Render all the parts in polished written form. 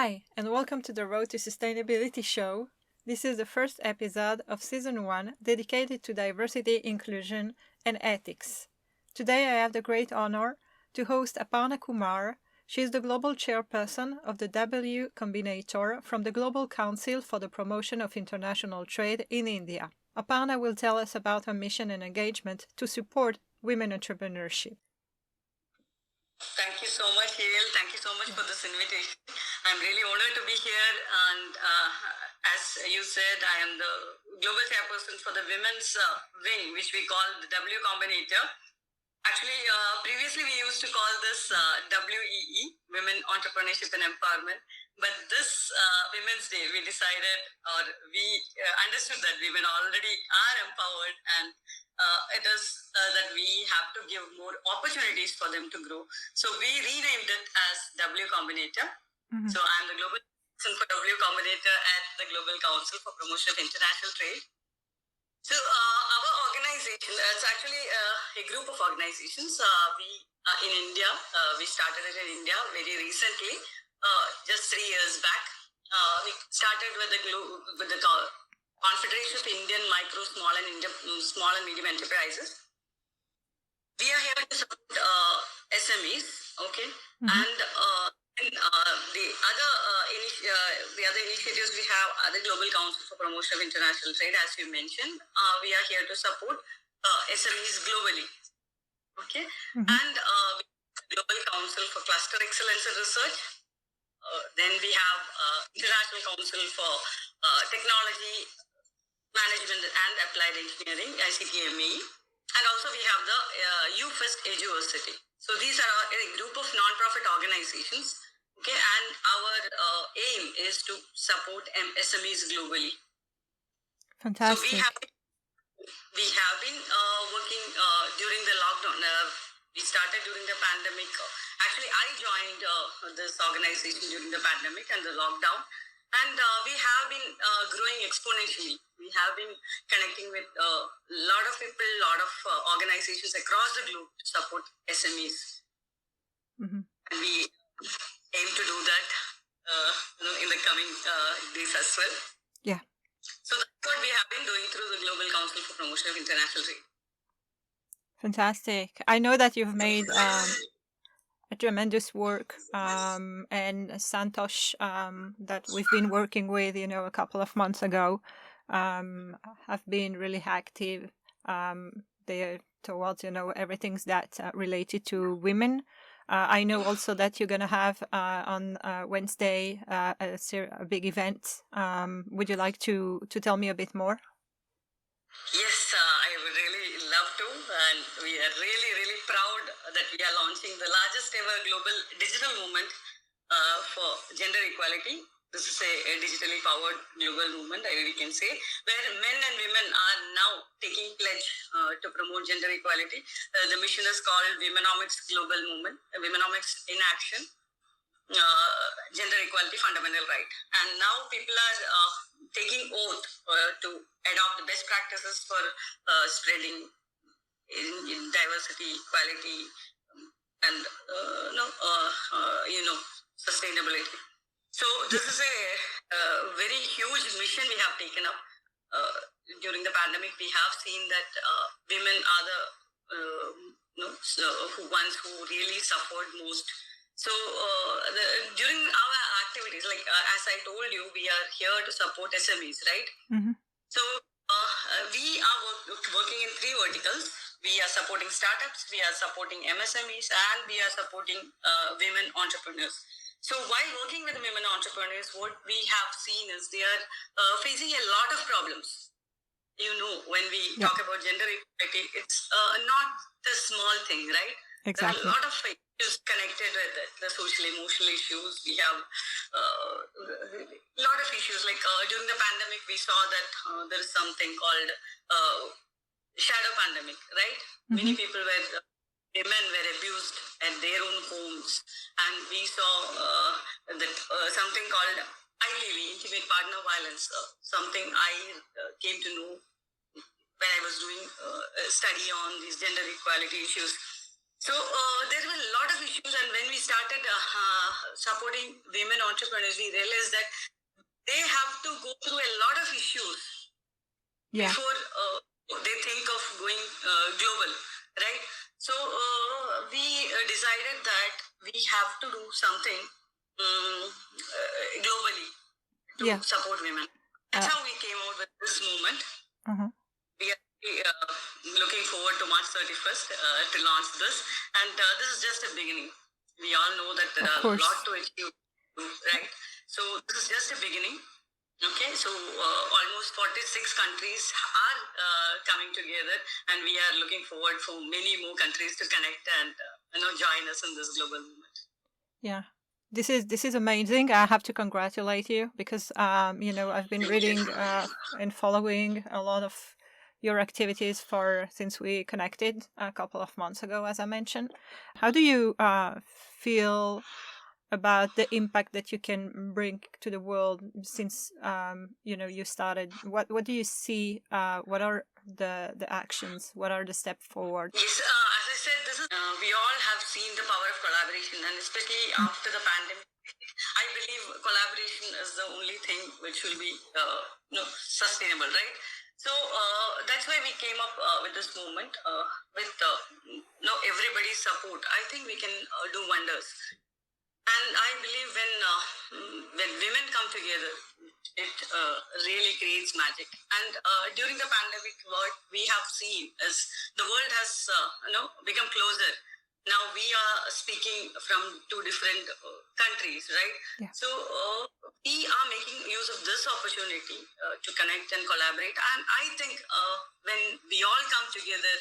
Hi, and welcome to the Road to Sustainability show. This is the first episode of Season 1 dedicated to diversity, inclusion, and ethics. Today I have the great honor to host Aparna Kumar. She is the Global Chairperson of the W Combinator from the Global Council for the Promotion of International Trade in India. Aparna will tell us about her mission and engagement to support women entrepreneurship. Thank you so much, Yael. Thank you so much for this invitation. I'm really honored to be here. And as you said, I am the Global Chairperson for the Women's Wing, which we call the W Combinator. Actually, previously we used to call this WEE, Women Entrepreneurship and Empowerment. But this Women's Day, we decided, or we understood that women already are empowered, and it is that we have to give more opportunities for them to grow. So we renamed it as W Combinator. Mm-hmm. So I'm the Global Person for W Combinator at the Global Council for Promotion of International Trade. So our organization, it's actually a group of organizations. We in India, we started it in India very recently, just 3 years back. We started with the Confederation of Indian Micro, Small and Medium Enterprises. We are here to support SMEs, okay, mm-hmm. And the other initiatives we have are the Global Council for Promotion of International Trade, as you mentioned. We are here to support SMEs globally, okay, mm-hmm. And Global Council for Cluster Excellence and Research. Then we have International Council for Technology Management and Applied Engineering, ICTME, and also we have the UFest University. So these are a group of non-profit organizations, okay, and our aim is to support SMEs globally. Fantastic. So we have been working during the lockdown. We started during the pandemic. Actually, I joined this organization during the pandemic and the lockdown. And we have been growing exponentially. We have been connecting with a lot of people, a lot of organizations across the globe to support SMEs. Mm-hmm. And we aim to do that in the coming days as well. Yeah. So that's what we have been doing through the Global Council for Promotion of International Trade. Fantastic. I know that you've made a tremendous work, and Santosh, that we've been working with, a couple of months ago, have been really active there towards, everything that's related to women. I know also that you're going to have on Wednesday a big event. Would you like to tell me a bit more? Yes, I would really love to, and we are really, really proud that we are launching the largest ever global digital movement for gender equality. This is a digitally powered global movement, we can say, where men and women are now taking pledge to promote gender equality. The mission is called Womenomics Global Movement, Womenomics in Action, Gender Equality Fundamental Right. And now people are taking oath to adopt best practices for spreading in diversity, equality, and sustainability. So this is a very huge mission we have taken up. During the pandemic, we have seen that women are the ones who really suffered most. So during our activities, like as I told you, we are here to support SMEs, right? Mm-hmm. So we are working in 3 verticals. We are supporting startups, we are supporting MSMEs, and we are supporting women entrepreneurs. So while working with women entrepreneurs, what we have seen is they are facing a lot of problems. When we talk about gender equality, it's not a small thing, right? Exactly. There are a lot of issues connected with it, the social emotional issues. We have a lot of issues. Like during the pandemic, we saw that there is something called shadow pandemic, right? Mm-hmm. Many people women were abused at their own homes, and we saw that something called IPV, intimate partner violence, something I came to know when I was doing a study on these gender equality issues. So there were a lot of issues, and when we started supporting women entrepreneurs, we realized that they have to go through a lot of issues before they think of going global, right? So we decided that we have to do something globally to support women. That's how we came out with this movement. We are looking forward to March 31st to launch this, and this is just a beginning. We all know that there are a lot to achieve, right? So this is just a beginning. Okay, so almost 46 countries are coming together, and we are looking forward for many more countries to connect and join us in this global movement. Yeah. This is amazing. I have to congratulate you because I've been reading and following a lot of your activities since we connected a couple of months ago, as I mentioned. How do you feel about the impact that you can bring to the world since you started? What do you see? What are the actions? What are the steps forward? Yes, as I said, this is we all have seen the power of collaboration, and especially after the pandemic, I believe collaboration is the only thing which will be sustainable, right? So that's why we came up with this movement with everybody's support. I think we can do wonders. And I believe when women come together, it really creates magic. And during the pandemic, what we have seen is the world has become closer. Now we are speaking from two different countries, right? Yeah. So we are making use of this opportunity to connect and collaborate. And I think when we all come together,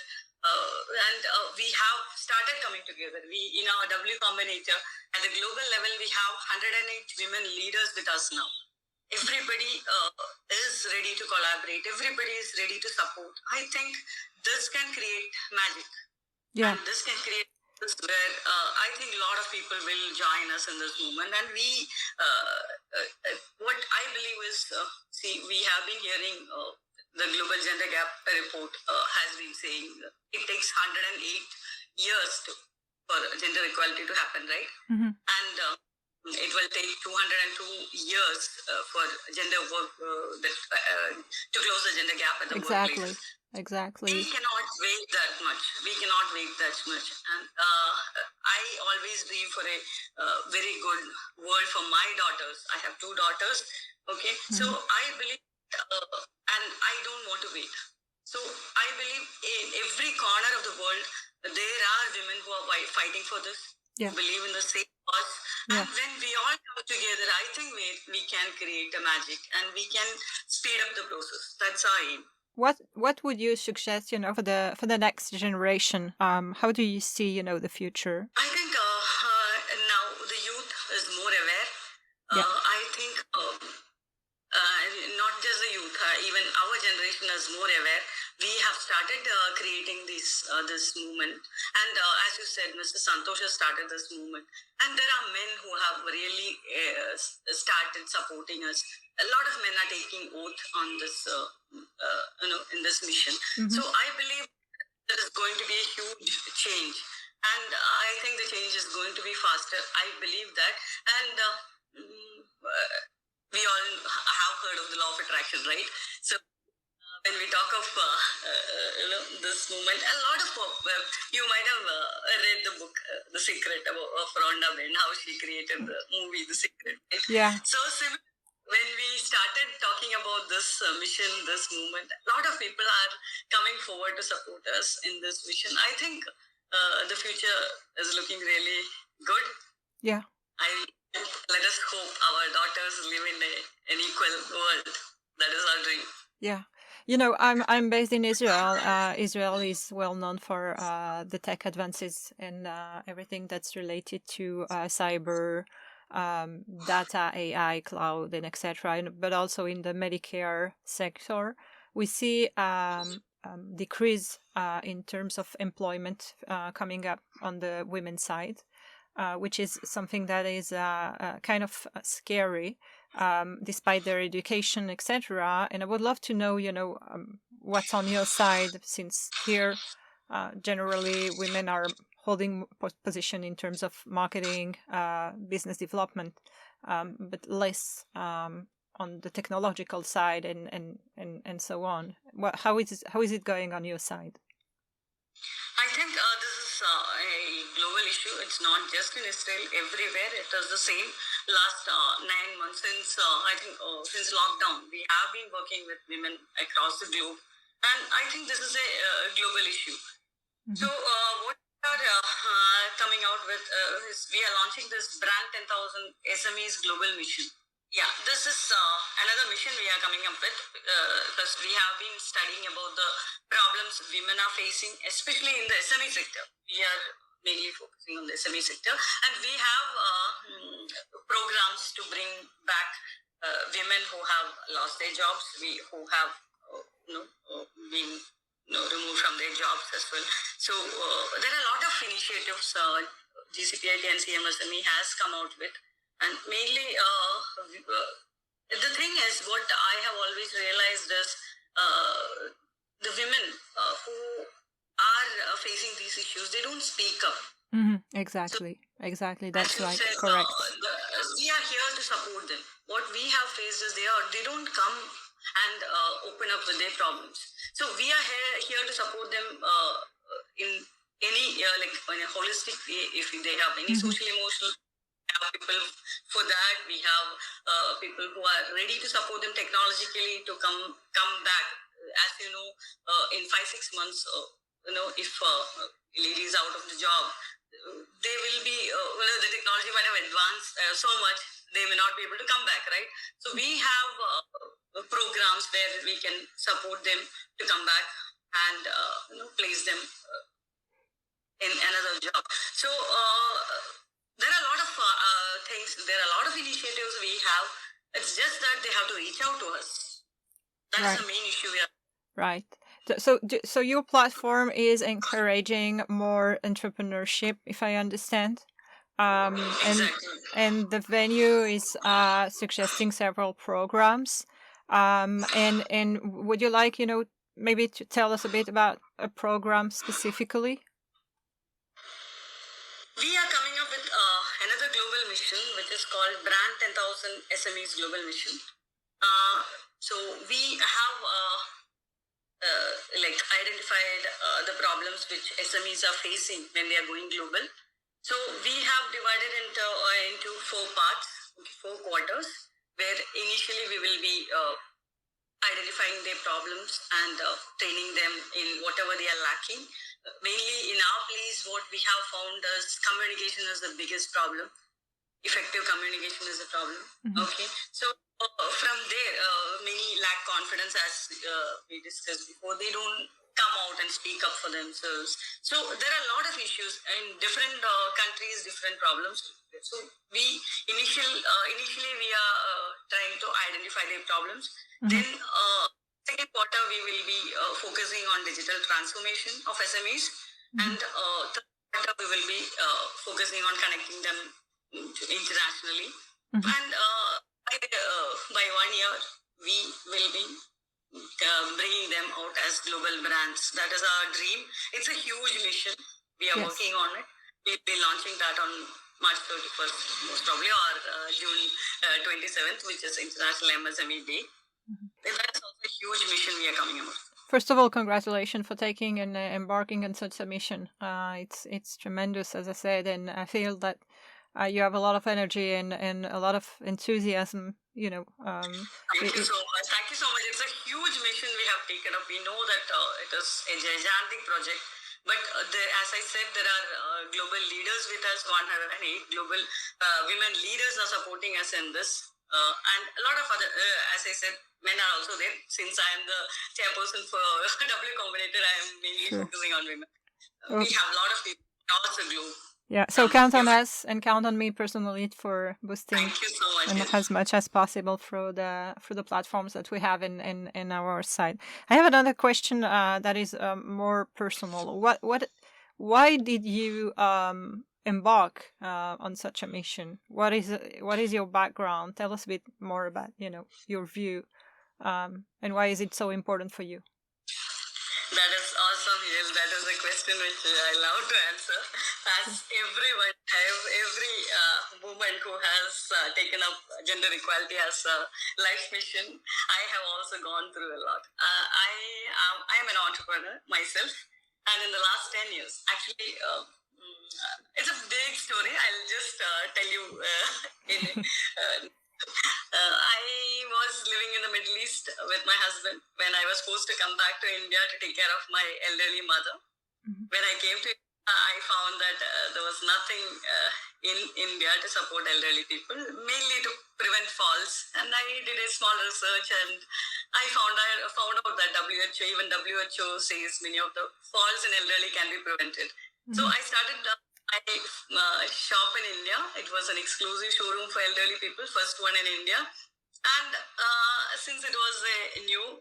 we have started coming together. We, in our W Combinator, at the global level, we have 108 women leaders with us now. Everybody is ready to collaborate. Everybody is ready to support. I think this can create magic. Yeah. And this can create this where I think a lot of people will join us in this movement. And we, what I believe is, we have been hearing the Global Gender Gap Report has been saying it takes 108 years for gender equality to happen, right? Mm-hmm. And it will take 202 years for gender work to close the gender gap at the workplace. Exactly. We cannot wait that much. And I always dream for a very good world for my daughters. I have 2 daughters. Okay, so I believe, and I don't want to wait. So I believe in every corner of the world, there are women who are fighting for this, who believe in the same cause. And when we all come together, I think we can create a magic and we can speed up the process. That's our aim. What would you suggest, for the next generation? How do you see, the future? I think now the youth is more aware. I think not just the youth, even our generation is more aware. We have started creating this movement, and as you said, Mr. Santosh has started this movement, and there are men who have really started supporting us. A lot of men are taking oath on this, in this mission. So I believe there is going to be a huge change, and I think the change is going to be faster. I believe that, and we all have heard of the law of attraction, right? So when we talk of this movement, a lot of you might have read the book The Secret of Rhonda Byrne, how she created the movie The Secret. Right? Yeah. So when we started talking about this mission, this movement, a lot of people are coming forward to support us in this mission. I think the future is looking really good. Yeah. Let us hope our daughters live in an equal world. That is our dream. Yeah. I'm based in Israel. Israel is well known for the tech advances and everything that's related to cyber, data, AI, cloud, and etc. But also in the Medicare sector, we see decrease in terms of employment coming up on the women's side. Which is something that is kind of scary, despite their education, etc. And I would love to know, what's on your side, since here generally women are holding position in terms of marketing, business development, but less on the technological side and so on. How is it going on your side? I think this is a global issue. It's not just in Israel. Everywhere it is the same. Last 9 months since lockdown, we have been working with women across the globe, and I think this is a global issue. Mm-hmm. So what we are coming out with is we are launching this brand 10,000 SMEs global mission. Yeah, this is another mission we are coming up with because we have been studying about the problems women are facing, especially in the SME sector. We are mainly focusing on the SME sector, and we have programs to bring back women who have lost their jobs, who have been removed from their jobs as well. So there are a lot of initiatives GCPIT and CMSME has come out with. And mainly, the thing is, what I have always realized is the women who are facing these issues, they don't speak up. Mm-hmm. Exactly. That's right. Said, correct. We are here to support them. What we have faced is they don't come and open up with their problems. So we are here to support them in any in a holistic way. If they have any social emotional people for that, we have people who are ready to support them technologically to come back. As you know, in 5-6 months, if a lady is out of the job, they will be the technology might have advanced so much, they may not be able to come back, right? So we have programs where we can support them to come back and place them in another job. So there are a lot of things, there are a lot of initiatives we have. It's just that they have to reach out to us. That's right. The main issue we are. Right. So your platform is encouraging more entrepreneurship, if I understand. Exactly. And the venue is suggesting several programs. And would you like, maybe to tell us a bit about a program specifically? We are coming up with another global mission, which is called Brand 10,000 SMEs Global Mission. So we have identified the problems which SMEs are facing when they are going global. So we have divided into 4 parts, 4 quarters, where initially we will be identifying their problems and training them in whatever they are lacking. Mainly in our place, what we have found is communication is the biggest problem. Effective communication is a problem. Mm-hmm. Okay, so from there, many lack confidence, as we discussed before. They don't come out and speak up for themselves. So there are a lot of issues in different countries, different problems. So we initially we are trying to identify their problems. Mm-hmm. Then second quarter we will be focusing on digital transformation of SMEs, mm-hmm. and third quarter we will be focusing on connecting them internationally. Mm-hmm. And by 1 year we will be bringing them out as global brands. That is our dream. It's a huge mission. We are working on it. We'll be launching that on March 31st, most probably, or June 27th, which is International MSME Day. Mm-hmm. That is also a huge mission we are coming about. First of all, congratulations for taking and embarking on such a mission. It's tremendous, as I said, and I feel that you have a lot of energy and a lot of enthusiasm. Thank you so much. Thank you so much. It's a huge mission we have taken up. We know that it is a gigantic project. But as I said, there are global leaders with us. 108 global women leaders are supporting us in this. And a lot of other, as I said, men are also there. Since I am the chairperson for W Combinator, I am mainly focusing on women. We have a lot of people across the globe. Yeah, so count on us and count on me personally for boosting so much, as much as possible through the platforms that we have in our site. I have another question that is more personal. Why did you embark on such a mission? What is your background? Tell us a bit more about your view, and why is it so important for you? That is awesome, Yes, that is a question which I love to answer. As everyone, every woman who has taken up gender equality as a life mission, I have also gone through a lot. I am an entrepreneur myself, and in the last 10 years, actually, it's a big story. I'll just tell you I was living in the Middle East with my husband when I was supposed to come back to India to take care of my elderly mother. Mm-hmm. When I came to India, I found that there was nothing in India to support elderly people, mainly to prevent falls. And I did a small research, and I found out that even WHO says many of the falls in elderly can be prevented. Mm-hmm. So I started my shop in India. It was an exclusive showroom for elderly people, first one in India. And since it was a new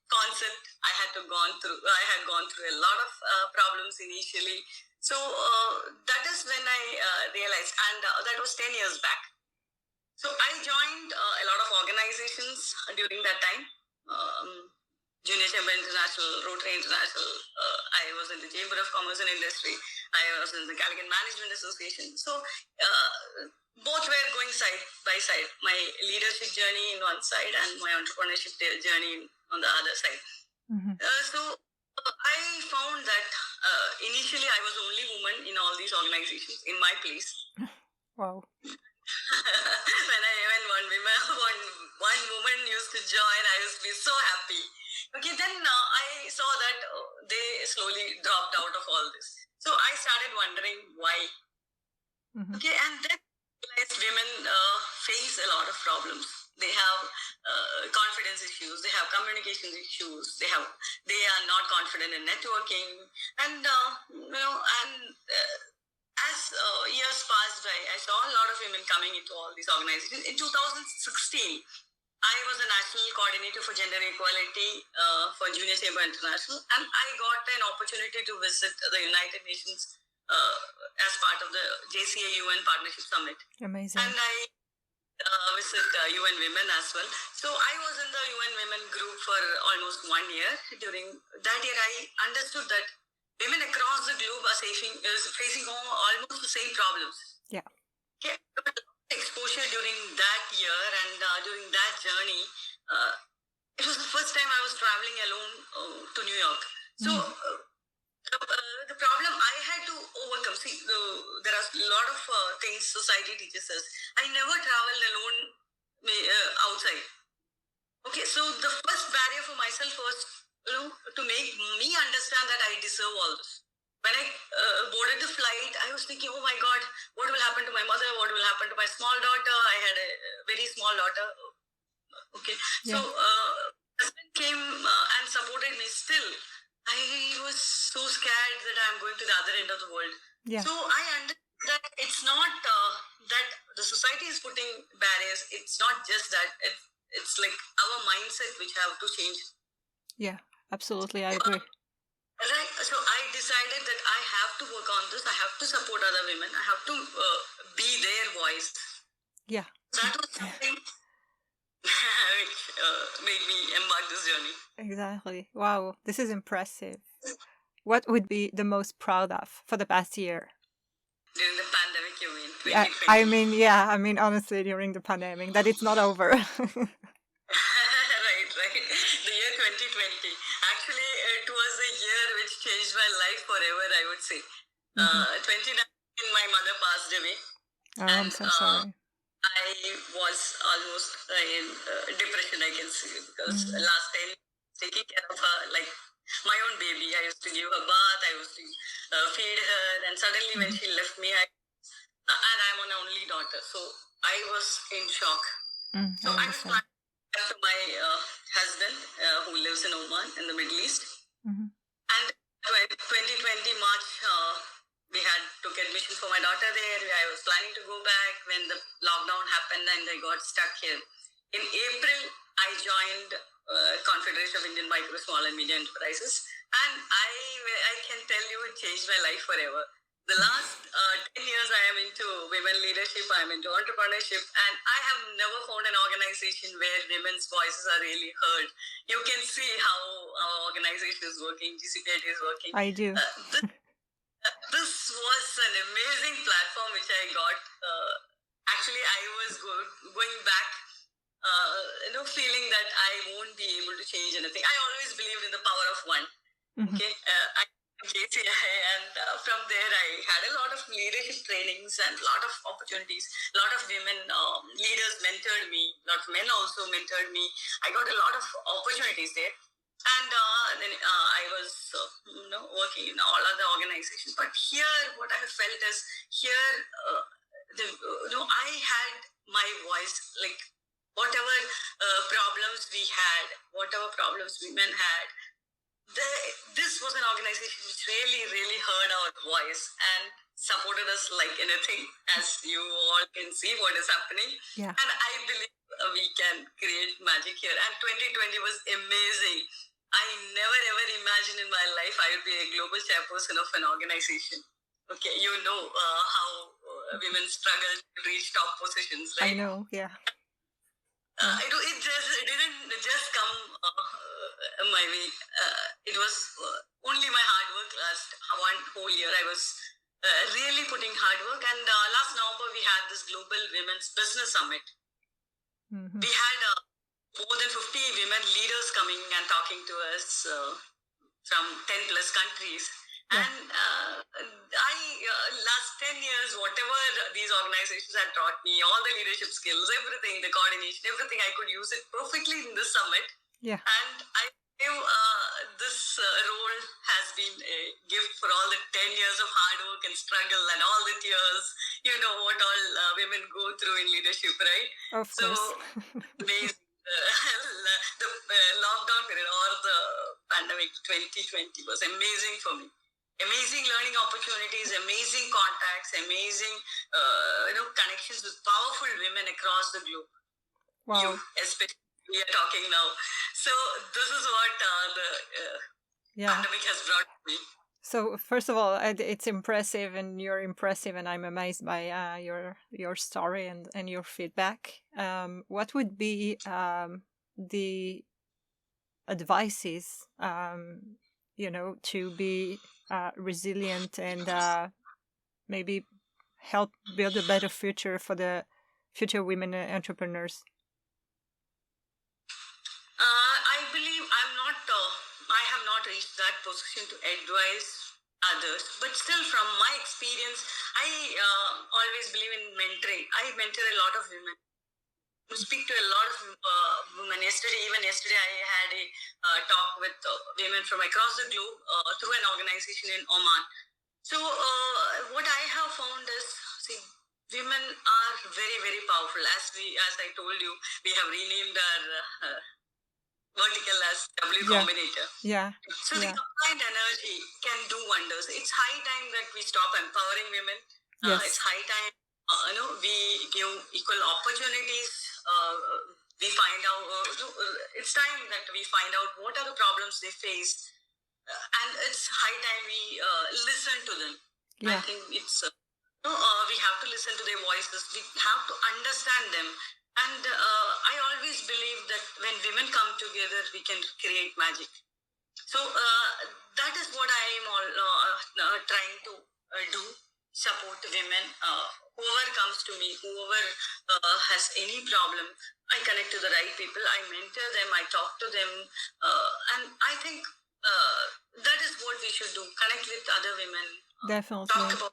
concept, I had gone through a lot of problems initially. So that is when I realized, and that was 10 years back. So I joined a lot of organizations during that time. Junior Chamber International, Rotary International. I was in the Chamber of Commerce and Industry. I was in the Calicut Management Association. So both were going side by side. My leadership journey in one side and my entrepreneurship journey on the other side. Mm-hmm. So I found that initially I was the only woman in all these organizations in my place. Wow. when one woman used to join, I used to be so happy. Okay, then I saw that they slowly dropped out of all this. So I started wondering why. Mm-hmm. Okay, and then women face a lot of problems. They have confidence issues. They have communication issues. They are not confident in networking, and as years passed by, I saw a lot of women coming into all these organizations. In 2016. I was a national coordinator for gender equality for Junior Chamber International, and I got an opportunity to visit the United Nations as part of the JCA UN Partnership Summit. Amazing. And I visit UN Women as well. So I was in the UN Women group for almost 1 year. During that year, I understood that women across the globe are facing almost the same problems. Yeah. Okay. Exposure during that year and during that journey, it was the first time I was traveling alone to New York. So the problem I had to overcome, there are a lot of things society teaches us. I never traveled alone outside. Okay, so the first barrier for myself was to make me understand that I deserve all this. When I boarded the flight, I was thinking, oh my God, what will happen to my mother? What will happen to my small daughter? I had a very small daughter. Okay. Yeah. So husband came and supported me still. I was so scared that I'm going to the other end of the world. Yeah. So I understood that it's not that the society is putting barriers. It's not just that. It's like our mindset which have to change. Yeah, absolutely. I agree. Right. So I decided that I have to work on this. I have to support other women. I have to be their voice. Yeah. That was something which made me embark this journey. Exactly. Wow. This is impressive. What would be the most proud of for the past year? During the pandemic, you mean? 2020? I mean, honestly, during the pandemic, that it's not over. Right. The year 2020. Actually, it was a year which changed my life forever, I would say. 2019, my mother passed away. Oh, I'm so sorry. I was almost in depression, I can say, because last time taking care of her like my own baby. I used to give her bath, I used to feed her, and suddenly when she left me, and I'm an only daughter, so I was in shock. So I was planning to my husband who lives in Oman in the Middle East. And 2020 March, we had took admission for my daughter there. I was planning to go back when the lockdown happened and I got stuck here. In April, I joined Confederation of Indian Micro, Small and Medium Enterprises, and I can tell you it changed my life forever. The last 10 years I am into women leadership, I'm into entrepreneurship, and I have never found an organization where women's voices are really heard. You can see how our organization is working, GCPIT is working. I do. This was an amazing platform which I got. Actually, I was going back, feeling that I won't be able to change anything. I always believed in the power of one. Mm-hmm. Okay, I JCI, and from there I had a lot of leadership trainings and a lot of opportunities. A lot of women leaders mentored me. A lot of men also mentored me. I got a lot of opportunities there. And then I was working in all other organizations. But here, what I felt is here, I had my voice, like whatever problems we had, whatever problems women had, this was an organization which really, really heard our voice and supported us like anything, as you all can see what is happening. Yeah. And I believe we can create magic here. And 2020 was amazing. I never ever imagined in my life I would be a global chairperson of an organization. Okay, you know how women struggle to reach top positions, right? I know, yeah. It didn't just come my way. It was only my hard work. Last one whole year, I was really putting hard work. And last November, we had this Global Women's Business Summit. Mm-hmm. We had more than 50 women leaders coming and talking to us from 10 plus countries. Yeah. And last 10 years, whatever these organizations had taught me, all the leadership skills, everything, the coordination, everything, I could use it perfectly in this summit. Yeah. And I knew this role has been a gift for all the 10 years of hard work and struggle and all the tears, you know, what all women go through in leadership, right? Of course. Amazing. The lockdown period or the pandemic 2020 was amazing for me. Amazing learning opportunities, amazing contacts, amazing connections with powerful women across the globe. Wow. You, especially, we are talking now. So this is what the pandemic has brought me. So first of all, it's impressive, and you're impressive, and I'm amazed by your story and your feedback. What would be the advices, to be resilient and maybe help build a better future for the future women entrepreneurs? I believe I have not reached that position to advise others, but still from my experience, I always believe in mentoring. I mentor a lot of women. To speak to a lot of women. Even yesterday, I had a talk with women from across the globe through an organization in Oman. So what I have found is, women are very, very powerful. As I told you, we have renamed our vertical as W Combinator. Yeah. So the combined energy can do wonders. It's high time that we stop empowering women. Yes. It's high time we give equal opportunities. We find out. It's time that we find out what are the problems they face, and it's high time we listen to them. Yeah. I think it's we have to listen to their voices. We have to understand them. And I always believe that when women come together, we can create magic. So that is what I am trying to do, support women. Whoever comes to me, whoever has any problem, I connect to the right people, I mentor them, I talk to them. And I think that is what we should do, connect with other women. Definitely. Talk about.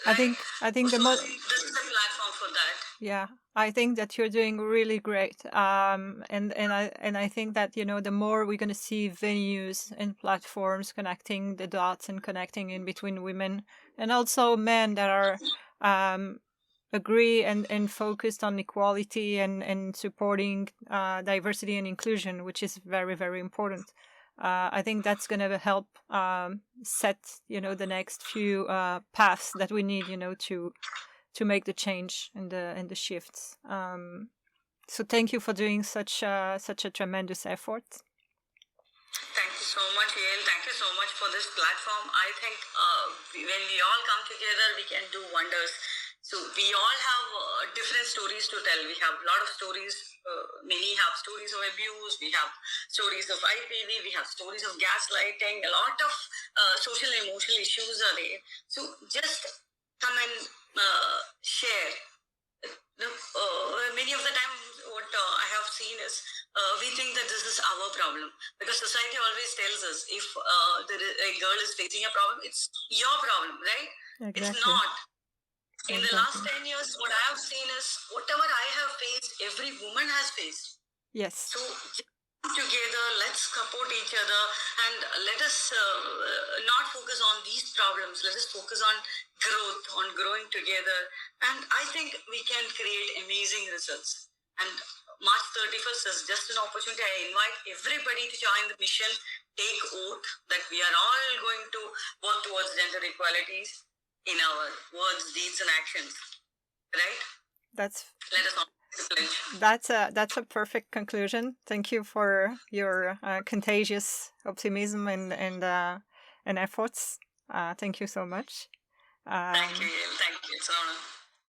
Right? I think this is a platform for that. Yeah, I think that you're doing really great. And I think that, the more we're going to see venues and platforms connecting the dots and connecting in between women and also men that are agree and focused on equality and supporting diversity and inclusion, which is very, very important. I think that's going to help set, the next few paths that we need, to make the change and the shifts. So thank you for doing such a tremendous effort. Thank you so much, Yael. Thank you so much for this platform. I think when we all come together, we can do wonders. So we all have different stories to tell. We have a lot of stories. Many have stories of abuse. We have stories of IPV. We have stories of gaslighting. A lot of social and emotional issues are there. So just come and share. Many of the time, what I have seen is we think that this is our problem, because society always tells us if a girl is facing a problem, it's your problem, right? Exactly. It's not. In the last 10 years, what I have seen is whatever I have faced, every woman has faced. Yes. So together, let's support each other, and let us not focus on these problems. Let us focus on growth, on growing together, and I think we can create amazing results. And March 31st is just an opportunity. I invite everybody to join the mission, take oath that we are all going to work towards gender equalities in our words, deeds, and actions. Right? Let us all. That's a perfect conclusion. Thank you for your contagious optimism and efforts. Thank you so much. Thank you. Thank you. It's an honor.